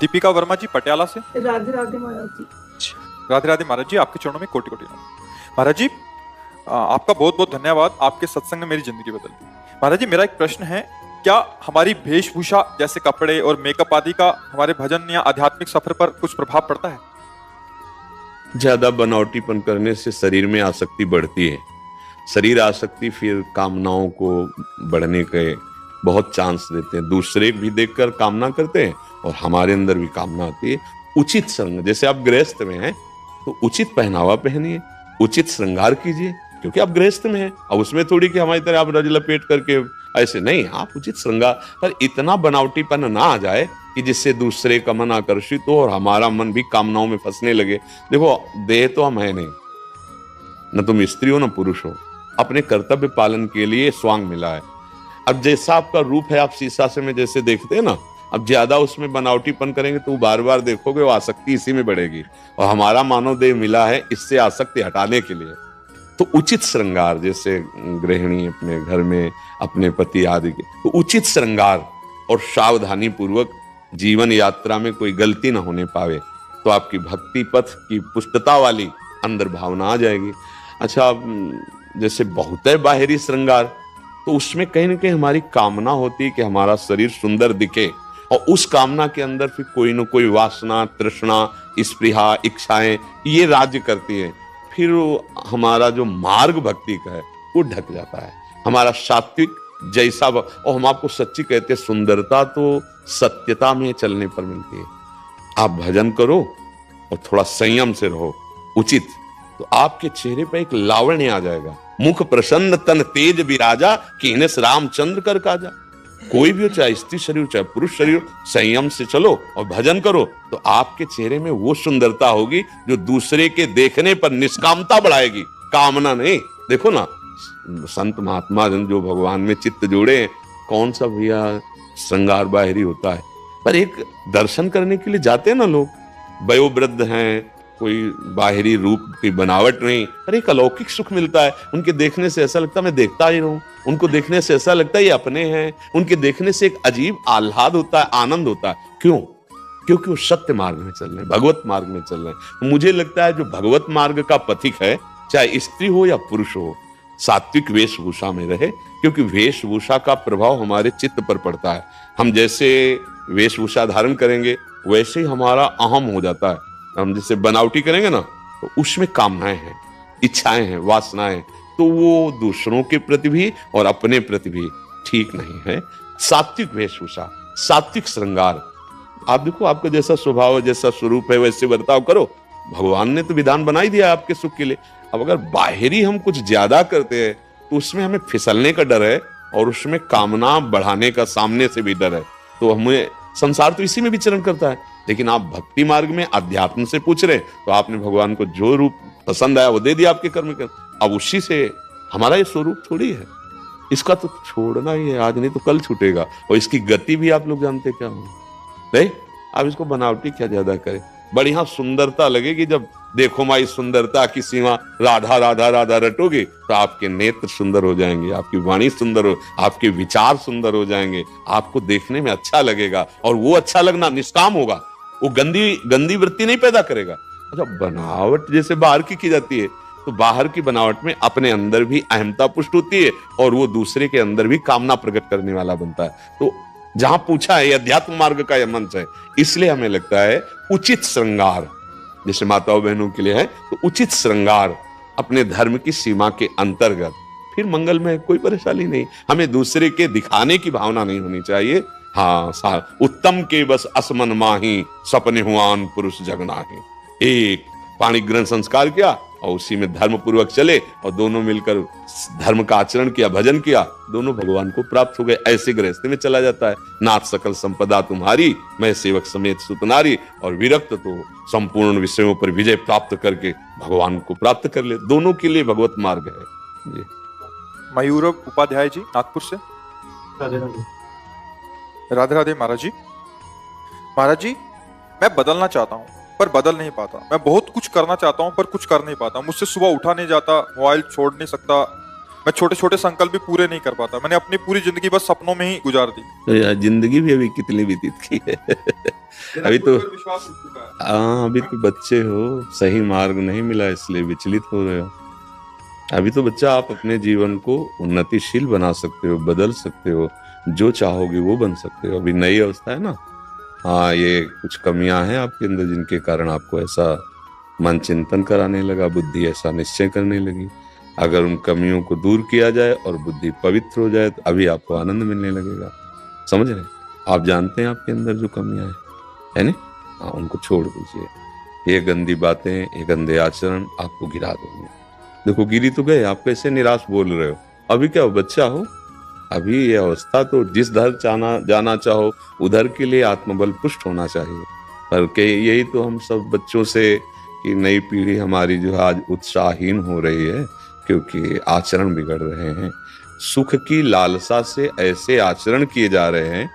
दीपिका वर्मा जी पटियाला से। राधे राधे महाराज जी। राधे राधे महाराज जी, आपके चरणों में कोटि कोटि नमन। महाराज जी, आपका बहुत बहुत धन्यवाद, आपके सत्संग ने मेरी जिंदगी बदल दी। महाराज जी, मेरा एक प्रश्न है, क्या हमारी वेशभूषा जैसे कपड़े और मेकअप आदि का हमारे भजन या आध्यात्मिक सफर पर कुछ प्रभाव पड़ता है? ज्यादा बनावटीपन करने से शरीर में आसक्ति बढ़ती है। शरीर आसक्ति फिर कामनाओं को बढ़ने के बहुत चांस देते हैं। दूसरे भी देखकर कामना करते हैं और हमारे अंदर भी कामना आती है। उचित संग, जैसे आप गृहस्थ में हैं तो उचित पहनावा पहनिए, उचित श्रृंगार कीजिए, क्योंकि आप गृहस्थ में हैं। अब उसमें थोड़ी कि हमारी तरह आप रज लपेट करके ऐसे नहीं, आप उचित श्रृंगार, पर इतना बनावटीपन ना आ जाए कि जिससे दूसरे का मन आकर्षित हो और हमारा मन भी कामनाओं में फंसने लगे। देखो, देह तो हम है नहीं, न तुम स्त्री हो न पुरुष हो, अपने कर्तव्य पालन के लिए स्वांग मिला है। अब जैसा आपका रूप है, आप शीशा से में जैसे देखते हैं ना, अब ज्यादा उसमें बनावटीपन करेंगे तो बार बार देखोगे, वो आसक्ति इसी में बढ़ेगी। और हमारा मानव देह मिला है इससे आसक्ति हटाने के लिए। तो उचित श्रृंगार, जैसे गृहिणी अपने घर में अपने पति आदि के, तो उचित श्रृंगार और सावधानी पूर्वक जीवन यात्रा में कोई गलती ना होने पावे, तो आपकी भक्ति पथ की पुष्टता वाली अंदर भावना आ जाएगी। अच्छा, जैसे बहुत है बाहरी श्रृंगार, तो उसमें कहीं ना कहीं हमारी कामना होती है कि हमारा शरीर सुंदर दिखे, और उस कामना के अंदर फिर कोई ना कोई वासना, तृष्णा, स्पृहा, इच्छाएं ये राज्य करती है। फिर हमारा जो मार्ग भक्ति का है वो ढक जाता है। हमारा सात्विक जैसा और हम आपको सच्ची कहते हैं, सुंदरता तो सत्यता में चलने पर मिलती है। आप भजन करो और थोड़ा संयम से रहो, उचित, तो आपके चेहरे पर एक लावण्य आ जाएगा। मुख प्रसन्न तन तेज विराजा, कीनस रामचंद्र कर काजा। कोई भी हो, चाहे स्त्री शरीर हो चाहे पुरुष शरीर हो, संयम से चलो और भजन करो तो आपके चेहरे में वो सुंदरता होगी जो दूसरे के देखने पर निष्कामता बढ़ाएगी, कामना नहीं। देखो ना, संत महात्मा जन जो भगवान में चित्त जोड़े हैं, कौन सा भैया श्रृंगार बाहरी होता है, पर एक दर्शन करने के लिए जाते हैं ना लोग, वयोवृद्ध हैं, कोई बाहरी रूप की बनावट नहीं, पर एक अलौकिक सुख मिलता है। उनके देखने से ऐसा लगता है मैं देखता ही रहूं, उनको देखने से ऐसा लगता है ये अपने हैं, उनके देखने से एक अजीब आह्लाद होता है, आनंद होता है। क्यों? क्योंकि वो सत्य मार्ग में चल रहे हैं, भगवत मार्ग में चल रहे हैं। मुझे लगता है जो भगवत मार्ग का पथिक है, चाहे स्त्री हो या पुरुष हो, सात्विक वेशभूषा में रहे, क्योंकि वेशभूषा का प्रभाव हमारे चित्त पर पड़ता है। हम जैसे वेशभूषा धारण करेंगे वैसे ही हमारा अहम हो जाता है। हम जैसे बनावटी करेंगे ना, तो उसमें कामनाएं हैं, इच्छाएं हैं, वासनाएं, तो वो दूसरों के प्रति भी और अपने प्रति भी ठीक नहीं है। सात्विक वेशभूषा, सात्विक श्रृंगार, आप देखो आपका जैसा स्वभाव, जैसा स्वरूप है वैसे बर्ताव करो। भगवान ने तो विधान बना ही दिया आपके सुख के लिए। अब अगर बाहरी हम कुछ ज्यादा करते हैं तो उसमें हमें फिसलने का डर है और उसमें कामना बढ़ाने का सामने से भी डर है। तो हमें संसार तो इसी में विचरण करता है। लेकिन आप भक्ति मार्ग में अध्यात्म से पूछ रहे, तो आपने भगवान को जो रूप पसंद आया वो दे दिया आपके कर्म के। अब उसी से हमारा ये स्वरूप थोड़ी है, इसका तो छोड़ना ही है, आज नहीं तो कल छूटेगा। और इसकी गति भी आप लोग जानते क्या हो नहीं। आप इसको बनावटी क्या ज्यादा करें, बढ़िया सुंदरता लगेगी। जब देखो माई सुंदरता की सीमा, राधा राधा राधा रटोगे तो आपके नेत्र सुंदर हो जाएंगे, आपकी वाणी सुंदर हो, आपके विचार सुंदर हो जाएंगे, आपको देखने में अच्छा लगेगा। और वो अच्छा लगना निष्काम होगा, वो गंदी वृत्ति नहीं पैदा करेगा। अच्छा, बनावट जैसे बाहर की जाती है, तो बाहर की बनावट में अपने अंदर भी अहमता पुष्ट होती है और वो दूसरे के अंदर भी कामना प्रकट करने वाला बनता है। तो जहां पूछा है, अध्यात्म मार्ग का यह मंच है, इसलिए हमें लगता है उचित श्रृंगार, जैसे माताओं बहनों के लिए है, तो उचित श्रृंगार अपने धर्म की सीमा के अंतर्गत, फिर मंगल में कोई परेशानी नहीं। हमें दूसरे के दिखाने की भावना नहीं होनी चाहिए। हाँ, उत्तम के बस असमन माही, सपने हुआन पुरुष जगनाही। एक पाणी ग्रहण संस्कार किया और उसी में धर्म पूर्वक चले और दोनों मिलकर धर्म का आचरण किया, भजन किया, दोनों भगवान को प्राप्त हो गए। ऐसे गृहस्थी में चला जाता है। नाथ सकल संपदा तुम्हारी, मैं सेवक समेत सुतनारी, और विरक्त तो संपूर्ण विषयों पर विजय प्राप्त करके भगवान को प्राप्त कर ले। दोनों के लिए भगवत मार्ग है जी। मयूर उपाध्याय जी, नागपुर से। राधे राधे। राधे राधे महाराज जी। महाराज जी, मैं बदलना चाहता हूँ पर बदल नहीं पाता। मैं बहुत कुछ करना चाहता हूँ पर कुछ कर नहीं पाता। मुझसे सुबह उठा नहीं जाता, मोबाइल छोड़ नहीं सकता, मैं छोटे छोटे संकल्प भी पूरे नहीं कर पाता। मैंने अपनी पूरी जिंदगी बस सपनों में ही गुजार दी। तो यार जिंदगी भी अभी कितनी व्यतीत की है। अभी तो विश्वास उठ चुका है। हाँ, अभी तो बच्चे हो, सही मार्ग नहीं मिला इसलिए विचलित हो रहे हो। अभी तो बच्चा, आप अपने जीवन को उन्नतिशील बना सकते हो, बदल सकते हो, जो चाहोगे वो बन सकते हो। अभी नई अवस्था है ना। हाँ, ये कुछ कमियां हैं आपके अंदर जिनके कारण आपको ऐसा मन चिंतन कराने लगा, बुद्धि ऐसा निश्चय करने लगी। अगर उन कमियों को दूर किया जाए और बुद्धि पवित्र हो जाए तो अभी आपको आनंद मिलने लगेगा। समझ रहे हैं? आप जानते हैं आपके अंदर जो कमियां है नहीं? हाँ, उनको छोड़ दीजिए। ये गंदी बातें, ये गंदे आचरण आपको गिरा देंगे। देखो, गिरी तो गए, आप कैसे निराश बोल रहे हो? अभी क्या हो, बच्चा हो? अभी ये अवस्था तो जिस दर जाना चाहो उधर के लिए आत्मबल पुष्ट होना चाहिए। पर के यही तो हम सब बच्चों से कि नई पीढ़ी हमारी जो है आज उत्साहहीन हो रही है, क्योंकि आचरण बिगड़ रहे हैं। सुख की लालसा से ऐसे आचरण किए जा रहे हैं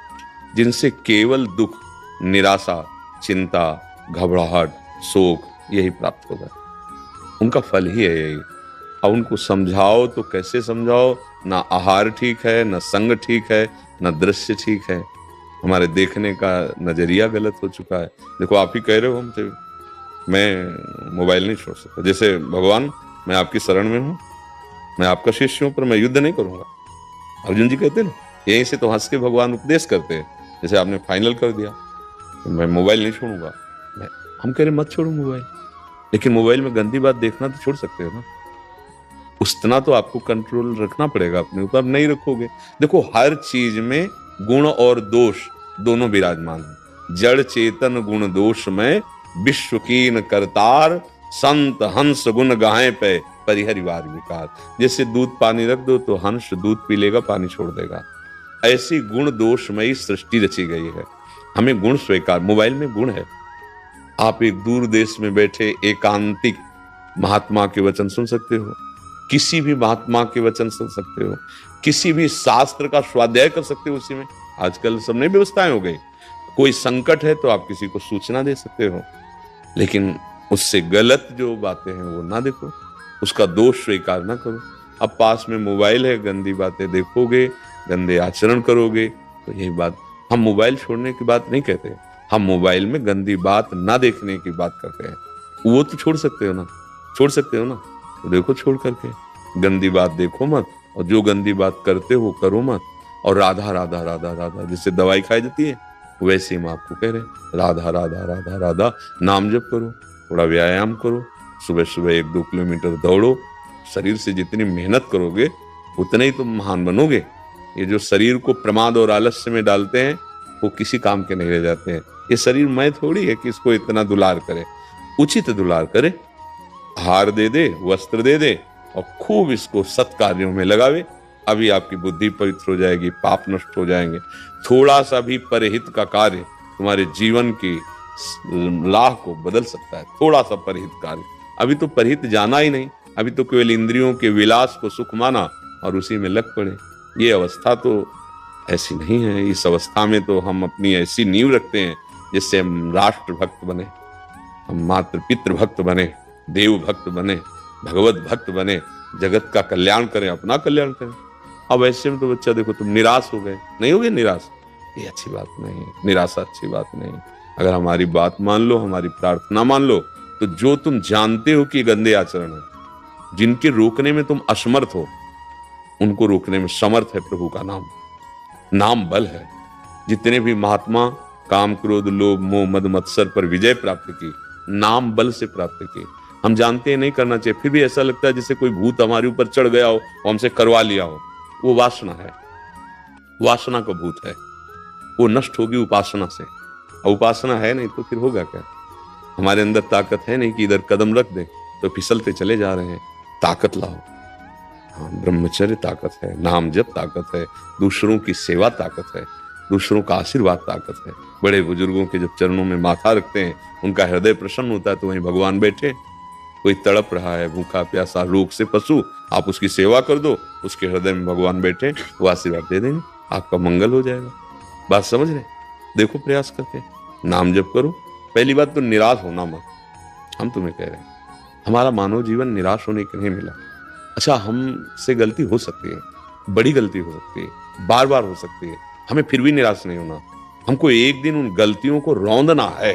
जिनसे केवल दुख, निराशा, चिंता, घबराहट, शोक यही प्राप्त होगा। उनका फल ही है यही। अब उनको समझाओ तो कैसे समझाओ? ना आहार ठीक है, ना संग ठीक है, ना दृश्य ठीक है। हमारे देखने का नजरिया गलत हो चुका है। देखो, आप ही कह रहे हो हमसे, मैं मोबाइल नहीं छोड़ सकता। जैसे भगवान, मैं आपकी शरण में हूँ, मैं आपका शिष्य हूँ, पर मैं युद्ध नहीं करूंगा। अर्जुन जी कहते ना, यहीं से तो हंस के भगवान उपदेश करते हैं। जैसे आपने फाइनल कर दिया, मैं मोबाइल नहीं छोड़ूंगा। हम कह रहे मत छोड़ो मोबाइल, लेकिन मोबाइल में गंदी बात देखना तो छोड़ सकते हो ना। उतना तो आपको कंट्रोल रखना पड़ेगा अपने ऊपर। नहीं रखोगे, देखो हर चीज में गुण और दोष दोनों विराजमान है। जड़ चेतन गुण दोष में विश्व कीन करतार, संत हंस गुण गाहे पे परिहरिवार विकार। जैसे दूध पानी रख दो तो हंस दूध पी लेगा, पानी छोड़ देगा। ऐसी गुण दोषमयी सृष्टि रची गई है। हमें गुण स्वीकार, मोबाइल में गुण है। आप एक दूर देश में बैठे एकांतिक महात्मा के वचन सुन सकते हो, किसी भी महात्मा के वचन सुन सकते हो, किसी भी शास्त्र का स्वाध्याय कर सकते हो। उसी में आजकल सब नई व्यवस्थाएं हो गई। कोई संकट है तो आप किसी को सूचना दे सकते हो, लेकिन उससे गलत जो बातें हैं वो ना देखो, उसका दोष स्वीकार ना करो। अब पास में मोबाइल है, गंदी बातें देखोगे, गंदे आचरण करोगे, तो यही बात। हम मोबाइल छोड़ने की बात नहीं कहते, हम मोबाइल में गंदी बात ना देखने की बात करते हैं। वो तो छोड़ सकते हो ना, छोड़ सकते हो ना, तो देखो छोड़ करके। गंदी बात देखो मत, और जो गंदी बात करते हो करो मत। और राधा राधा राधा राधा, जिससे दवाई खाई जाती है, वैसे हम आपको कह रहे हैं राधा राधा राधा राधा। नाम जप करो, थोड़ा व्यायाम करो, सुबह सुबह 1-2 किलोमीटर दौड़ो। शरीर से जितनी मेहनत करोगे उतने ही तुम महान बनोगे। ये जो शरीर को प्रमाद और आलस्य में डालते हैं वो किसी काम के नहीं रह जाते हैं। ये शरीर मैं थोड़ी है कि इसको इतना दुलार करे, उचित दुलार करे, आहार दे दे, वस्त्र दे दे, और खूब इसको सत्कार्यों में लगावे। अभी आपकी बुद्धि पवित्र हो जाएगी, पाप नष्ट हो जाएंगे। थोड़ा सा भी परहित का कार्य तुम्हारे जीवन की राह को बदल सकता है। थोड़ा सा परहित कार्य, अभी तो परहित जाना ही नहीं, अभी तो केवल इंद्रियों के विलास को सुख माना और उसी में लग पड़े। ये अवस्था तो ऐसी नहीं है। इस अवस्था में तो हम अपनी ऐसी नींव रखते हैं जिससे हम राष्ट्र भक्त बने, हम मातृ पितृ भक्त बने, देव भक्त बने, भगवत भक्त बने, जगत का कल्याण करें, अपना कल्याण करें। अब ऐसे में तो बच्चा देखो, तुम निराश हो गए, नहीं हो गए निराश, ये अच्छी बात नहीं, निराशा अच्छी बात नहीं। अगर हमारी बात मान लो, हमारी प्रार्थना मान लो, तो जो तुम जानते हो कि गंदे आचरण है, जिनके रोकने में तुम असमर्थ हो, उनको रोकने में समर्थ है प्रभु का नाम। नाम बल है। जितने भी महात्मा काम क्रोध लोभ मोह मद मत्सर पर विजय प्राप्त की, नाम बल से प्राप्त की। हम जानते हैं नहीं करना चाहिए, फिर भी ऐसा लगता है जैसे कोई भूत हमारे ऊपर चढ़ गया हो, हमसे करवा लिया हो। वो वासना है, वासना का भूत है, वो नष्ट होगी उपासना से। और उपासना है नहीं तो फिर होगा क्या? हमारे अंदर ताकत है नहीं कि इधर कदम रख दे तो फिसलते चले जा रहे हैं। ताकत लाओ। हाँ, ब्रह्मचर्य ताकत है, नाम जप ताकत है, दूसरों की सेवा ताकत है, दूसरों का आशीर्वाद ताकत है। बड़े बुजुर्गों के जब चरणों में माथा रखते हैं, उनका हृदय प्रसन्न होता है, तो वहीं भगवान बैठे। कोई तड़प रहा है, भूखा प्यासा रोग से पशु, आप उसकी सेवा कर दो, उसके हृदय में भगवान बैठे, वो आशीर्वाद दे देंगे, आपका मंगल हो जाएगा। बात समझ रहे? देखो प्रयास करके नाम जप करो। पहली बात तो निराश होना मत। हम तुम्हें कह रहे हैं, हमारा मानव जीवन निराश होने के नहीं मिला। अच्छा, हमसे गलती हो सकती है, बड़ी गलती हो सकती है, बार बार हो सकती है, हमें फिर भी निराश नहीं होना। हमको एक दिन उन गलतियों को रौंदना है,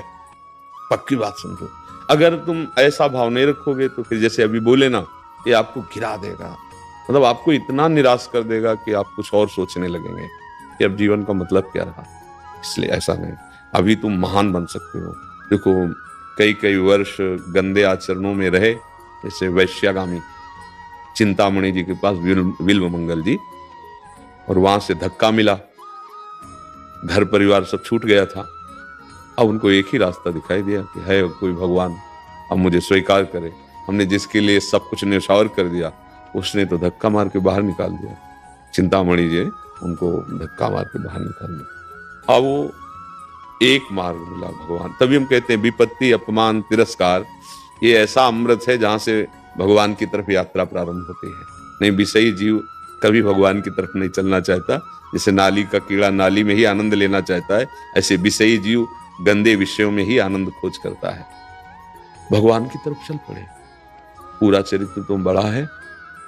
पक्की बात समझो। अगर तुम ऐसा भाव नहीं रखोगे तो फिर जैसे अभी बोले ना, ये आपको गिरा देगा, मतलब आपको इतना निराश कर देगा कि आप कुछ और सोचने लगेंगे कि अब जीवन का मतलब क्या रहा। इसलिए ऐसा नहीं, अभी तुम महान बन सकते हो। देखो, कई कई वर्ष गंदे आचरणों में रहे, जैसे वैश्यागामी चिंतामणि जी के पास विल्व मंगल जी, और वहां से धक्का मिला, घर परिवार सब छूट गया था। अब उनको एक ही रास्ता दिखाई दिया कि है कोई भगवान, अब मुझे स्वीकार करे। हमने जिसके लिए सब कुछ न्यौछावर कर दिया, उसने तो धक्का मार के बाहर निकाल दिया। चिंतामणि जी उनको धक्का मार के बाहर निकाल दिया। अब वो एक मार्ग मिला भगवान। तभी हम कहते हैं विपत्ति, अपमान, तिरस्कार, ये ऐसा अमृत है जहां से भगवान की तरफ यात्रा प्रारंभ होती है। नहीं, विषयी जीव कभी भगवान की तरफ नहीं चलना चाहता। जैसे नाली का कीड़ा नाली में ही आनंद लेना चाहता है, ऐसे विषयी जीव गंदे विषयों में ही आनंद खोज करता है। भगवान की तरफ चल पड़े। पूरा चरित्र तो बड़ा है।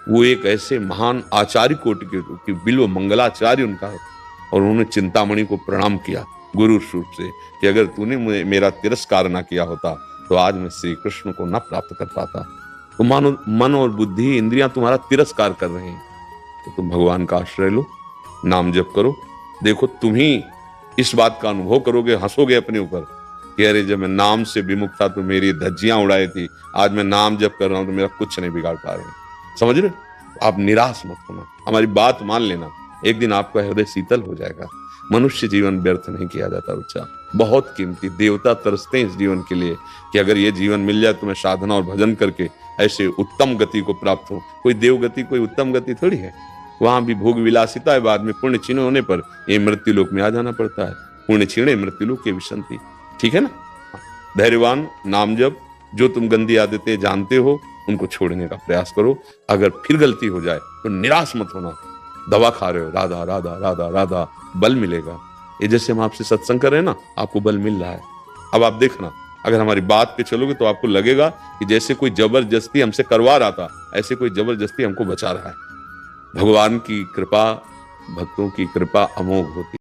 वो एक ऐसे महान आचार्य कोटि के बिल्व मंगलाचार्य उनका है, और उन्होंने चिंतामणि को प्रणाम किया गुरु रूप से कि अगर तूने मेरा तिरस्कार ना किया होता तो आज मैं श्री कृष्ण को ना प्राप्त कर पाता। तो मानो मन और बुद्धि, इंद्रियां तुम्हारा तिरस्कार कर रहे हैं, तो तुम भगवान का आश्रय लो, नाम जप करो। देखो, तुम ही इस बात का अनुभव करोगे, हंसोगे अपने ऊपर कि अरे जब मैं नाम से विमुख था तो मेरी धज्जियां उड़ाई थी, आज मैं नाम जप कर रहा हूं तो मेरा कुछ नहीं बिगाड़ पा रहे। समझ रहे? आप निराश मत होना, हमारी बात मान लेना, एक दिन आपका हृदय शीतल हो जाएगा। मनुष्य जीवन व्यर्थ नहीं किया जाता बच्चा, बहुत कीमती। देवता तरसते हैं इस जीवन के लिए कि अगर ये जीवन मिल जाए तो मैं साधना और भजन करके ऐसे उत्तम गति को प्राप्त हो। कोई देव गति, कोई उत्तम गति थोड़ी है। वहां भी भोग विलासिता है, बाद में पुण्य क्षीण होने पर ये मृत्यु लोक में आ जाना पड़ता है। पुण्य क्षीणे मृत्यु लोक के विशंति। ठीक है ना? धैर्यवान, नाम जप, जो तुम गंदी आदतें जानते हो उनको छोड़ने का प्रयास करो। अगर फिर गलती हो जाए तो निराश मत होना। दवा खा रहे हो, राधा राधा राधा राधा, बल मिलेगा। ये जैसे हम आपसे सत्संग कर रहे हैं ना, आपको बल मिल रहा है। अब आप देखना, अगर हमारी बात पे चलोगे तो आपको लगेगा कि जैसे कोई जबरदस्ती हमसे करवा रहा था, ऐसे कोई जबरदस्ती हमको बचा रहा है। भगवान की कृपा, भक्तों की कृपा अमोघ होती है।